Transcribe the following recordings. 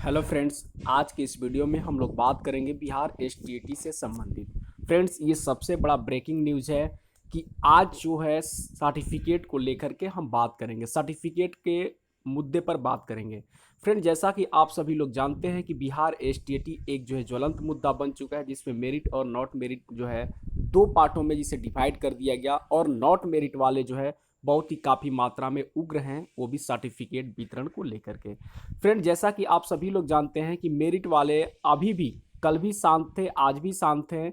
Hello friends, आज के इस वीडियो में हम लोग बात करेंगे बिहार एसटीईटी से संबंधित। फ्रेंड्स, ये सबसे बड़ा ब्रेकिंग न्यूज़ है कि आज जो है सर्टिफिकेट को लेकर के हम बात करेंगे, सर्टिफिकेट के मुद्दे पर बात करेंगे। फ्रेंड, जैसा कि आप सभी लोग जानते हैं कि बिहार एसटीईटी एक जो है ज्वलंत मुद्दा बन चुका है, जिसमें मेरिट और नॉट मेरिट जो है दो पार्टों में जिसे डिवाइड कर दिया गया, और नॉट मेरिट वाले जो है बहुत ही काफ़ी मात्रा में उग्र हैं, वो भी सर्टिफिकेट वितरण को लेकर के। फ्रेंड, जैसा कि आप सभी लोग जानते हैं कि मेरिट वाले अभी भी कल भी शांत थे, आज भी शांत हैं,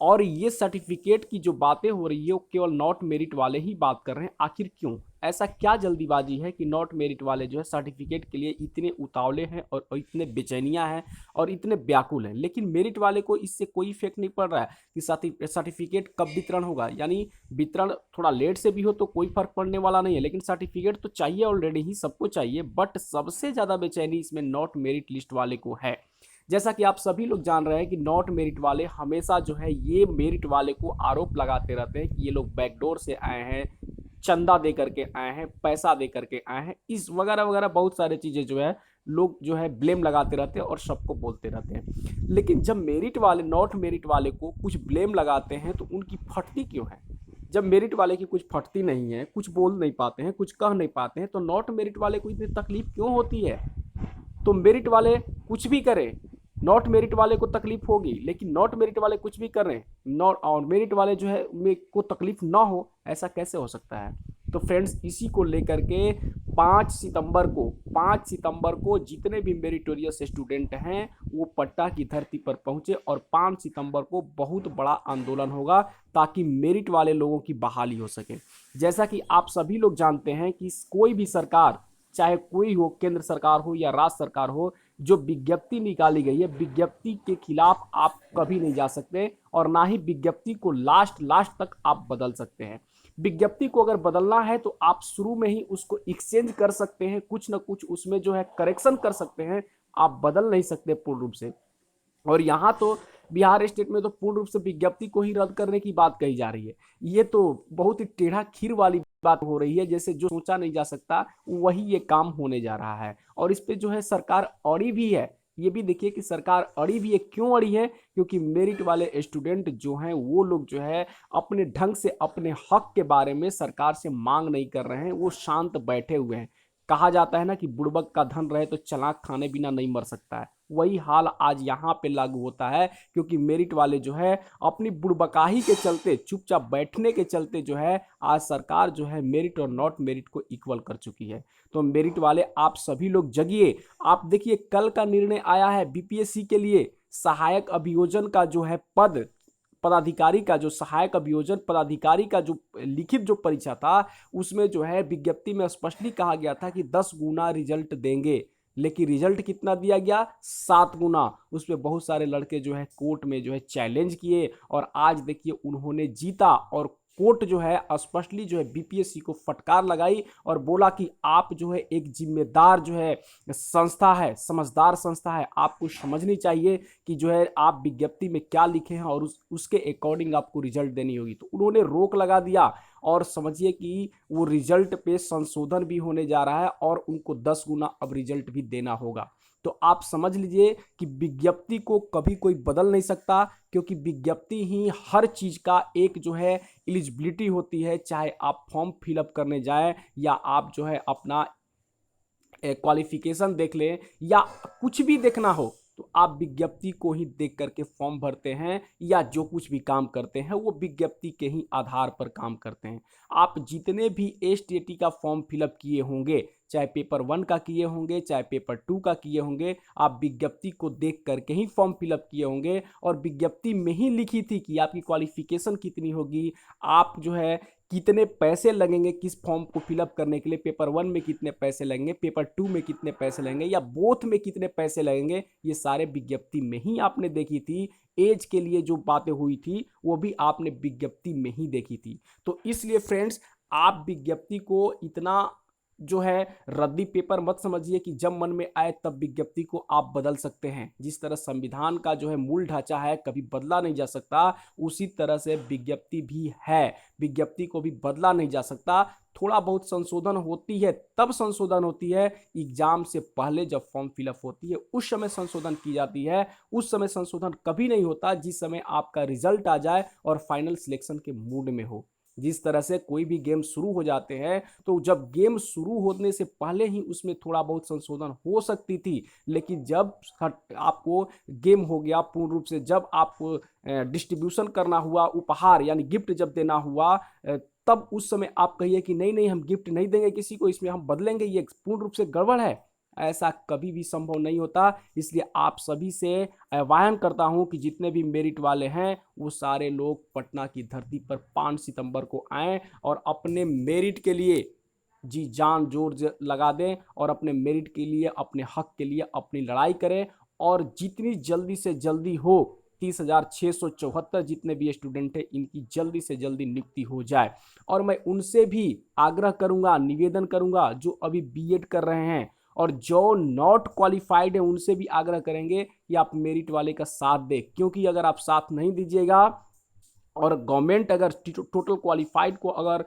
और ये सर्टिफिकेट की जो बातें हो रही है वो केवल नॉट मेरिट वाले ही बात कर रहे हैं। आखिर क्यों? ऐसा क्या जल्दीबाजी है कि नॉट मेरिट वाले जो है सर्टिफिकेट के लिए इतने उतावले हैं और इतने बेचैनियां हैं और इतने व्याकुल हैं, लेकिन मेरिट वाले को इससे कोई इफेक्ट नहीं पड़ रहा है कि सर्टिफिकेट कब वितरण होगा। यानी वितरण थोड़ा लेट से भी हो तो कोई फर्क पड़ने वाला नहीं है, लेकिन सर्टिफिकेट तो चाहिए, ऑलरेडी ही सबको चाहिए। बट सबसे ज़्यादा बेचैनी इसमें नॉट मेरिट लिस्ट वाले को है। जैसा कि आप सभी लोग जान रहे हैं कि नॉट मेरिट वाले हमेशा जो है ये मेरिट वाले को आरोप लगाते रहते हैं कि ये लोग बैकडोर से आए हैं, चंदा दे करके आए हैं, पैसा दे करके आए हैं, इस वगैरह वगैरह बहुत सारी चीज़ें जो है लोग जो है ब्लेम लगाते रहते हैं और सबको बोलते रहते हैं। लेकिन जब मेरिट वाले नॉट मेरिट वाले को कुछ ब्लेम लगाते हैं तो उनकी फटती क्यों है? जब मेरिट वाले की कुछ फटती नहीं है, कुछ बोल नहीं पाते हैं, कुछ कह नहीं पाते हैं, तो नॉट मेरिट वाले को इतनी तकलीफ क्यों होती है? तो मेरिट वाले कुछ भी करें, नॉट मेरिट वाले को तकलीफ होगी, लेकिन नॉट मेरिट वाले कुछ भी करें नॉट और मेरिट वाले जो है को तकलीफ ना हो, ऐसा कैसे हो सकता है? तो फ्रेंड्स, इसी को लेकर के 5 सितंबर को जितने भी मेरिटोरियस स्टूडेंट हैं वो पट्टा की धरती पर पहुंचे, और 5 सितंबर को बहुत बड़ा आंदोलन होगा ताकि मेरिट वाले लोगों की बहाली हो सके। जैसा कि आप सभी लोग जानते हैं कि कोई भी सरकार, चाहे कोई हो, केंद्र सरकार हो या राज्य सरकार हो, जो विज्ञप्ति निकाली गई है, विज्ञप्ति के खिलाफ आप कभी नहीं जा सकते, और ना ही विज्ञप्ति को लास्ट लास्ट तक आप बदल सकते हैं। विज्ञप्ति को अगर बदलना है तो आप शुरू में ही उसको एक्सचेंज कर सकते हैं, कुछ ना कुछ उसमें जो है करेक्शन कर सकते हैं, आप बदल नहीं सकते पूर्ण रूप से। और यहाँ तो बिहार स्टेट में तो पूर्ण रूप से विज्ञप्ति को ही रद्द करने की बात कही जा रही है। ये तो बहुत ही टेढ़ा खीर वाली बात हो रही है, जैसे जो सोचा नहीं जा सकता वही ये काम होने जा रहा है। और इस पे जो है सरकार अड़ी भी है। ये भी देखिए कि सरकार अड़ी भी है। क्यों अड़ी है? क्योंकि मेरिट वाले स्टूडेंट जो हैं वो लोग जो है अपने ढंग से अपने हक के बारे में सरकार से मांग नहीं कर रहे हैं, वो शांत बैठे हुए हैं। कहा जाता है ना कि बुड़बक का धन रहे तो चालाक खाने बिना नहीं मर सकता है। वही हाल आज यहाँ पे लागू होता है, क्योंकि मेरिट वाले जो है अपनी बुड़बकाही के चलते, चुपचाप बैठने के चलते जो है आज सरकार जो है मेरिट और नॉट मेरिट को इक्वल कर चुकी है। तो मेरिट वाले आप सभी लोग जगिए। आप देखिए, कल का निर्णय आया है बीपीएससी के लिए सहायक अभियोजन का जो है पदाधिकारी का, जो सहायक अभियोजन पदाधिकारी का जो लिखित जो परीक्षा था, उसमें जो है विज्ञप्ति में स्पष्टली कहा गया था कि 10 गुना रिजल्ट देंगे। लेकिन रिजल्ट कितना दिया गया? 7 गुना। उसमें बहुत सारे लड़के जो है कोर्ट में जो है चैलेंज किए, और आज देखिए उन्होंने जीता, और कोर्ट जो है स्पष्टली जो है बीपीएससी को फटकार लगाई और बोला कि आप जो है एक जिम्मेदार जो है संस्था है, समझदार संस्था है, आपको समझनी चाहिए कि जो है आप विज्ञप्ति में क्या लिखे हैं और उसके अकॉर्डिंग आपको रिजल्ट देनी होगी। तो उन्होंने रोक लगा दिया, और समझिए कि वो रिजल्ट पे संशोधन भी होने जा रहा है और उनको 10 गुना अब रिजल्ट भी देना होगा। तो आप समझ लीजिए कि विज्ञप्ति को कभी कोई बदल नहीं सकता, क्योंकि विज्ञप्ति ही हर चीज का एक जो है एलिजिबिलिटी होती है। चाहे आप फॉर्म फिलअप करने जाएं या आप जो है अपना क्वालिफिकेशन देख लें या कुछ भी देखना हो, तो आप विज्ञप्ति को ही देख करके फॉर्म भरते हैं, या जो कुछ भी काम करते हैं वो विज्ञप्ति के ही आधार पर काम करते हैं। आप जितने भी एसटीईटी का फॉर्म फिलअप किए होंगे, चाहे पेपर 1 का किए होंगे, चाहे पेपर 2 का किए होंगे, आप विज्ञप्ति को देख करके ही फॉर्म फिलअप किए होंगे, और विज्ञप्ति में ही लिखी थी कि आपकी क्वालिफिकेशन कितनी होगी, आप जो है कितने पैसे लगेंगे किस फॉर्म को फिलअप करने के लिए, पेपर 1 में कितने पैसे लगेंगे, पेपर 2 में कितने पैसे लगेंगे, या बोथ में कितने पैसे लगेंगे, ये सारे विज्ञप्ति में ही आपने देखी थी। एज के लिए जो बातें हुई थी वो भी आपने विज्ञप्ति में ही देखी थी। तो इसलिए फ्रेंड्स, आप विज्ञप्ति को इतना जो है रद्दी पेपर मत समझिए कि जब मन में आए तब विज्ञप्ति को आप बदल सकते हैं। जिस तरह संविधान का जो है मूल ढांचा है कभी बदला नहीं जा सकता, उसी तरह से विज्ञप्ति भी है, विज्ञप्ति को भी बदला नहीं जा सकता। थोड़ा बहुत संशोधन होती है, तब संशोधन होती है एग्जाम से पहले जब फॉर्म फिलअप होती है उस समय संशोधन की जाती है। उस समय संशोधन कभी नहीं होता जिस समय आपका रिजल्ट आ जाए और फाइनल सिलेक्शन के मूड में हो। जिस तरह से कोई भी गेम शुरू हो जाते हैं तो जब गेम शुरू होने से पहले ही उसमें थोड़ा बहुत संशोधन हो सकती थी, लेकिन जब आपको गेम हो गया पूर्ण रूप से, जब आपको डिस्ट्रीब्यूशन करना हुआ, उपहार यानी गिफ्ट जब देना हुआ, तब उस समय आप कहिए कि नहीं नहीं हम गिफ्ट नहीं देंगे किसी को, इसमें हम बदलेंगे, ये पूर्ण रूप से गड़बड़ है। ऐसा कभी भी संभव नहीं होता। इसलिए आप सभी से आह्वान करता हूं कि जितने भी मेरिट वाले हैं वो सारे लोग पटना की धरती पर 5 सितंबर को आएं और अपने मेरिट के लिए जी जान जोर लगा दें और अपने मेरिट के लिए, अपने हक के लिए अपनी लड़ाई करें और जितनी जल्दी से जल्दी हो 30,674 जितने भी स्टूडेंट हैं इनकी जल्दी से जल्दी नियुक्ति हो जाए। और मैं उनसे भी आग्रह करूंगा, निवेदन करूंगा जो अभी बीएड कर रहे हैं और जो नॉट क्वालिफाइड है उनसे भी आग्रह करेंगे कि आप मेरिट वाले का साथ दें, क्योंकि अगर आप साथ नहीं दीजिएगा और गवर्नमेंट अगर टोटल क्वालिफाइड को अगर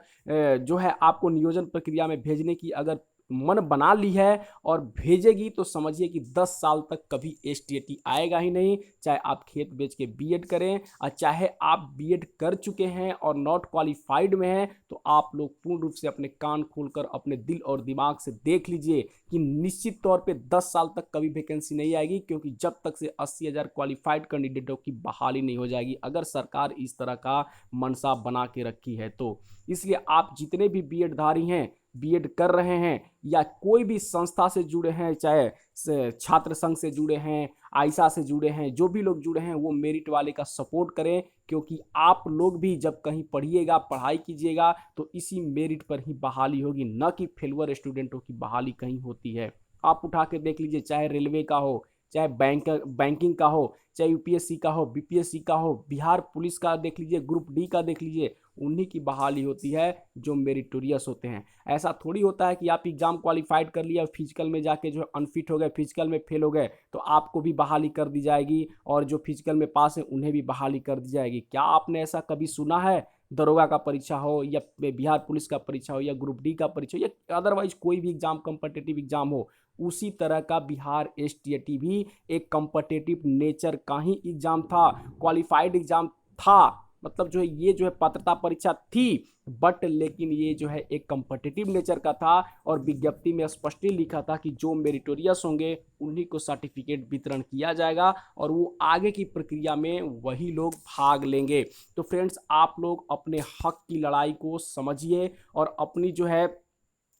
जो है आपको नियोजन प्रक्रिया में भेजने की अगर मन बना ली है और भेजेगी तो समझिए कि 10 साल तक कभी एसटीईटी आएगा ही नहीं। चाहे आप खेत बेच के बीएड करें और चाहे आप बीएड कर चुके हैं और नॉट क्वालिफाइड में हैं, तो आप लोग पूर्ण रूप से अपने कान खोलकर अपने दिल और दिमाग से देख लीजिए कि निश्चित तौर पे 10 साल तक कभी वैकेंसी नहीं आएगी, क्योंकि जब तक से 80,000 क्वालिफाइड कैंडिडेटों की बहाली नहीं हो जाएगी, अगर सरकार इस तरह का मनसा बना के रखी है तो। इसलिए आप जितने भी बीएड धारी हैं, बीएड कर रहे हैं या कोई भी संस्था से जुड़े हैं, चाहे छात्र संघ से जुड़े हैं, आयसा से जुड़े हैं, जो भी लोग जुड़े हैं वो मेरिट वाले का सपोर्ट करें, क्योंकि आप लोग भी जब कहीं पढ़िएगा, पढ़ाई कीजिएगा तो इसी मेरिट पर ही बहाली होगी, न कि फेलुअर स्टूडेंटों की बहाली कहीं होती है। आप उठा के देख लीजिए, चाहे रेलवे का हो, चाहे बैंकिंग का हो, चाहे यूपीएससी का हो, बीपीएससी का हो, बिहार पुलिस का देख लीजिए, ग्रुप डी का देख लीजिए, उन्हीं की बहाली होती है जो मेरिटोरियस होते हैं। ऐसा थोड़ी होता है कि आप एग्जाम क्वालिफाइड कर लिया, फिजिकल में जाके जो अनफिट हो गए, फिजिकल में फेल हो गए तो आपको भी बहाली कर दी जाएगी और जो फिजिकल में पास है उन्हें भी बहाली कर दी जाएगी। क्या आपने ऐसा कभी सुना है? दरोगा का परीक्षा हो या बिहार पुलिस का परीक्षा हो या ग्रुप डी का परीक्षा हो या अदरवाइज कोई भी एग्जाम, कॉम्पिटिटिव एग्जाम हो, उसी तरह का बिहार एसटीईटी भी एक कॉम्पिटिटिव नेचर का ही एग्जाम था, क्वालिफाइड एग्जाम था। मतलब जो है ये जो है पात्रता परीक्षा थी, बट लेकिन ये जो है एक कॉम्पिटिटिव नेचर का था और विज्ञप्ति में स्पष्ट ही लिखा था कि जो मेरिटोरियस होंगे उन्हीं को सर्टिफिकेट वितरण किया जाएगा और वो आगे की प्रक्रिया में वही लोग भाग लेंगे। तो फ्रेंड्स, आप लोग अपने हक की लड़ाई को समझिए और अपनी जो है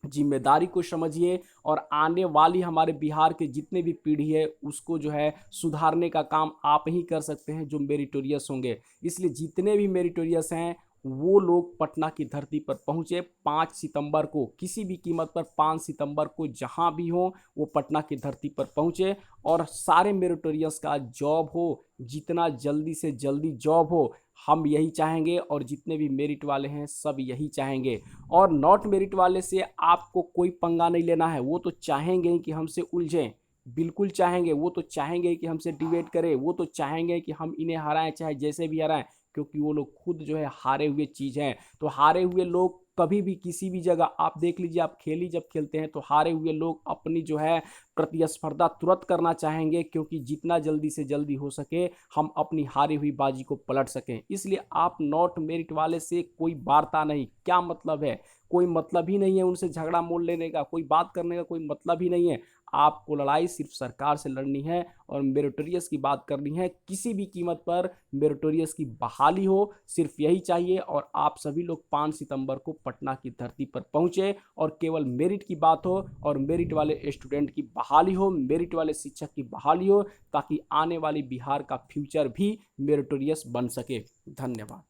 जिम्मेदारी को समझिए और आने वाली हमारे बिहार के जितने भी पीढ़ी है उसको जो है सुधारने का काम आप ही कर सकते हैं जो मेरिटोरियस होंगे। इसलिए जितने भी मेरिटोरियस हैं वो लोग पटना की धरती पर पहुंचे 5 सितंबर को, किसी भी कीमत पर 5 सितंबर को जहां भी हो वो पटना की धरती पर पहुंचे और सारे मेरिटोरियस का जॉब हो, जितना जल्दी से जल्दी जॉब हो, हम यही चाहेंगे और जितने भी मेरिट वाले हैं सब यही चाहेंगे। और नॉट मेरिट वाले से आपको कोई पंगा नहीं लेना है, वो तो चाहेंगे कि हमसे उलझें, बिल्कुल चाहेंगे, वो तो चाहेंगे कि हमसे डिबेट करें, वो तो चाहेंगे कि हम इन्हें हराएं चाहे जैसे भी हराएं, क्योंकि वो लोग खुद जो है हारे हुए चीज़ हैं। तो हारे हुए लोग कभी भी किसी भी जगह आप देख लीजिए, आप जब खेलते हैं तो हारे हुए लोग अपनी जो है प्रतिस्पर्धा तुरंत करना चाहेंगे, क्योंकि जितना जल्दी से जल्दी हो सके हम अपनी हारी हुई बाजी को पलट सकें। इसलिए आप नॉट मेरिट वाले से कोई वार्ता नहीं, क्या मतलब है, कोई मतलब ही नहीं है उनसे झगड़ा मोल लेने का, कोई बात करने का कोई मतलब ही नहीं है। आपको लड़ाई सिर्फ सरकार से लड़नी है और मेरिटोरियस की बात करनी है, किसी भी कीमत पर मेरिटोरियस की बहाली हो, सिर्फ यही चाहिए। और आप सभी लोग 5 सितंबर को पटना की धरती पर पहुंचे और केवल मेरिट की बात हो और मेरिट वाले स्टूडेंट की बहाली हो, मेरिट वाले शिक्षक की बहाली हो, ताकि आने वाली बिहार का फ्यूचर भी मेरिटोरियस बन सके। धन्यवाद।